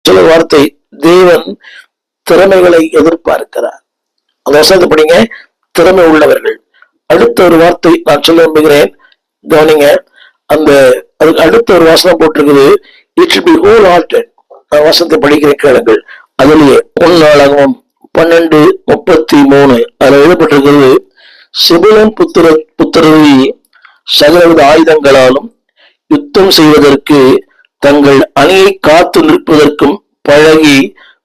சில வார்த்தை தேவன் திறமைகளை எதிர்பார்க்கிறார். அந்த வசனத்தை படிங்க, திறமை உள்ளவர்கள். அடுத்த ஒரு வார்த்தை நான் சொல்ல விரும்புகிறேன், கவனிங்க. அந்த அதுக்கு அடுத்த ஒரு வசனம் போட்டிருக்குது, it should be whole hearted. நான் வசனத்தை படிக்கிறேன், கேளுங்கள். அதுலயே 1 நாளாகவும் 12:33 அதுல எழுதப்பட்டிருக்கிறது, செபுலோன் புத்திரரை சகலவித ஆயுதங்களாலும் யுத்தம் செய்வதற்கு தங்கள் அணியை காத்து நிற்பதற்கும் பழகி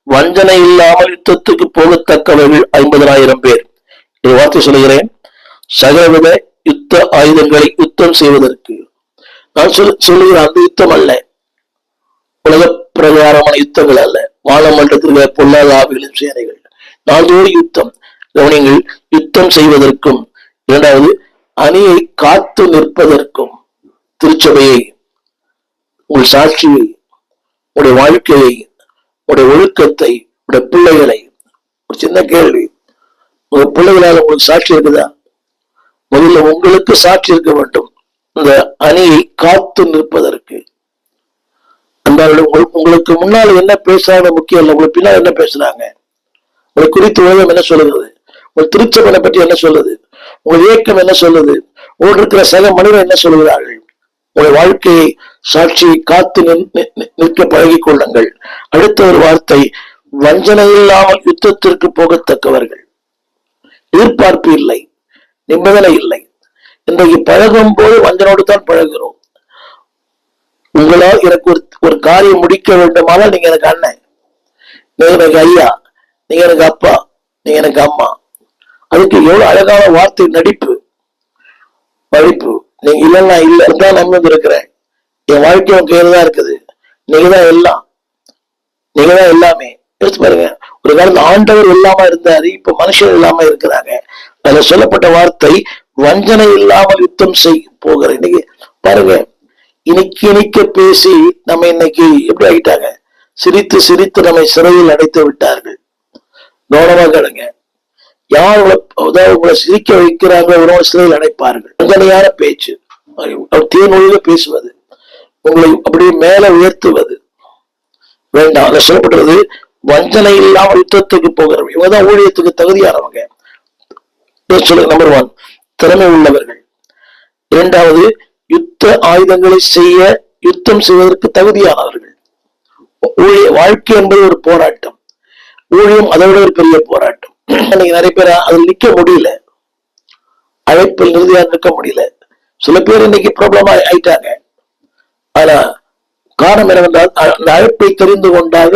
வஞ்சனை இல்லாமல் யுத்தத்துக்கு போகத்தக்கவர்கள் 50,000 பேர். ஒரு வார்த்தை சொல்லுகிறேன், சகலவித யுத்த ஆயுதங்களை யுத்தம் செய்வதற்கு. நான் சொல்லுகிற அந்த யுத்தம் அல்ல, உலக பிரகாரமான யுத்தங்கள் அல்ல, வானமண்டலத்தில் பொல்லாத ஆவிகளின் சேனைகள். நாள்தோறும் யுத்தம். கவனிங்கள், யுத்தம் செய்வதற்கும், இரண்டாவது அணியை காத்து நிற்பதற்கும். திருச்சபையை, உங்கள் சாட்சியை, உடைய வாழ்க்கையை, உடைய ஒழுக்கத்தை, உடைய பிள்ளைகளை. ஒரு சின்ன கேள்வி, உங்க பிள்ளைகளால் உங்களுக்கு சாட்சி இருக்குதா? முதல்ல உங்களுக்கு சாட்சி இருக்க வேண்டும், இந்த அணியை காத்து நிற்பதற்கு. அந்த உங்களுக்கு முன்னால என்ன பேசுறாங்க முக்கியம் இல்லை, உங்களுக்கு பின்னால் என்ன பேசுறாங்க. உங்களை குறித்து உலகம் என்ன சொல்லுகிறது, உங்கள் திருச்சபனை பற்றி என்ன சொல்லுது, உங்கள் இயக்கம் என்ன சொல்லுது, உங்கள் இருக்கிற சக மனிதர் என்ன சொல்லுகிறார்கள். உங்கள் வாழ்க்கையை, சாட்சியை காத்து நிற்க பழகி கொள்ளுங்கள். அடுத்த ஒரு வார்த்தை, வஞ்சனை இல்லாமல் யுத்தத்திற்கு போகத்தக்கவர்கள். எதிர்பார்ப்பு இல்லை, நிபந்தனை இல்லை. இன்றைக்கு பழகும் போது வஞ்சனோடு தான் பழகிறோம். உங்களால் எனக்கு ஒரு காரியம் முடிக்க வேண்டுமானால் நீங்க எனக்கு அண்ணன், நீங்க எனக்கு ஐயா, நீங்க எனக்கு அப்பா, நீங்க எனக்கு அம்மா. அதுக்கு எவ்வளவு அழகான வார்த்தை, நடிப்பு, படிப்பு. நீங்க இல்லைன்னா இல்லைன்னு நம்பி இருக்கிறேன், என் வாழ்க்கை உங்க கையில தான் இருக்குது, நீங்க தான் எல்லாம், நீங்க தான் எல்லாமே. யோசிச்சு பாருங்க, ஒரு காலத்துல ஆண்டவர் இல்லாம இருந்தாரு, இப்ப மனுஷன் இல்லாம இருக்கிறாங்க. அதுல சொல்லப்பட்ட வார்த்தை, வஞ்சனை இல்லாமல் யுத்தம் போகிற. இன்னைக்கு பாருங்க, இனிக்க பேசி நம்ம இன்னைக்கு எப்படி ஆகிட்டாங்க, சிரித்து சிரித்து நம்மை சிறையில் அடைத்து விட்டார்கள். கவனமாக கேளுங்க, யார் உங்களை சிரிக்க வைக்கிறாங்க, உணவு சிறையில் அடைப்பார்கள். வஞ்சனையான பேச்சு, தேனொழிக பேசுவது, உங்களை அப்படியே மேல உயர்த்துவது வேண்டாம். அதை சொல்லப்படுறது, வஞ்சனை இல்லாமல் யுத்தத்துக்கு போகிறவங்க, இவங்கதான் ஊழியத்துக்கு தகுதியானவங்க. சொல்லுங்க, நம்பர் 1 திறமை உள்ளவர்கள். இரண்டாவது, யுத்த ஆயுதங்களை செய்ய, யுத்தம் செய்வதற்கு தகுதியானவர்கள். வாழ்க்கை என்பது ஒரு போராட்டம், ஊழியம் அதை விட ஒரு பெரிய போராட்டம். இன்னைக்கு நிறைய பேர் அதில் நிக்க முடியல, அழைப்பில் நிறுதியா நிற்க முடியல. சில பேர் இன்னைக்கு ப்ராப்ளமா ஆயிட்டாங்க. ஆனா காரணம் என்னவென்றால், அந்த அழைப்பை தெரிந்து கொண்டாக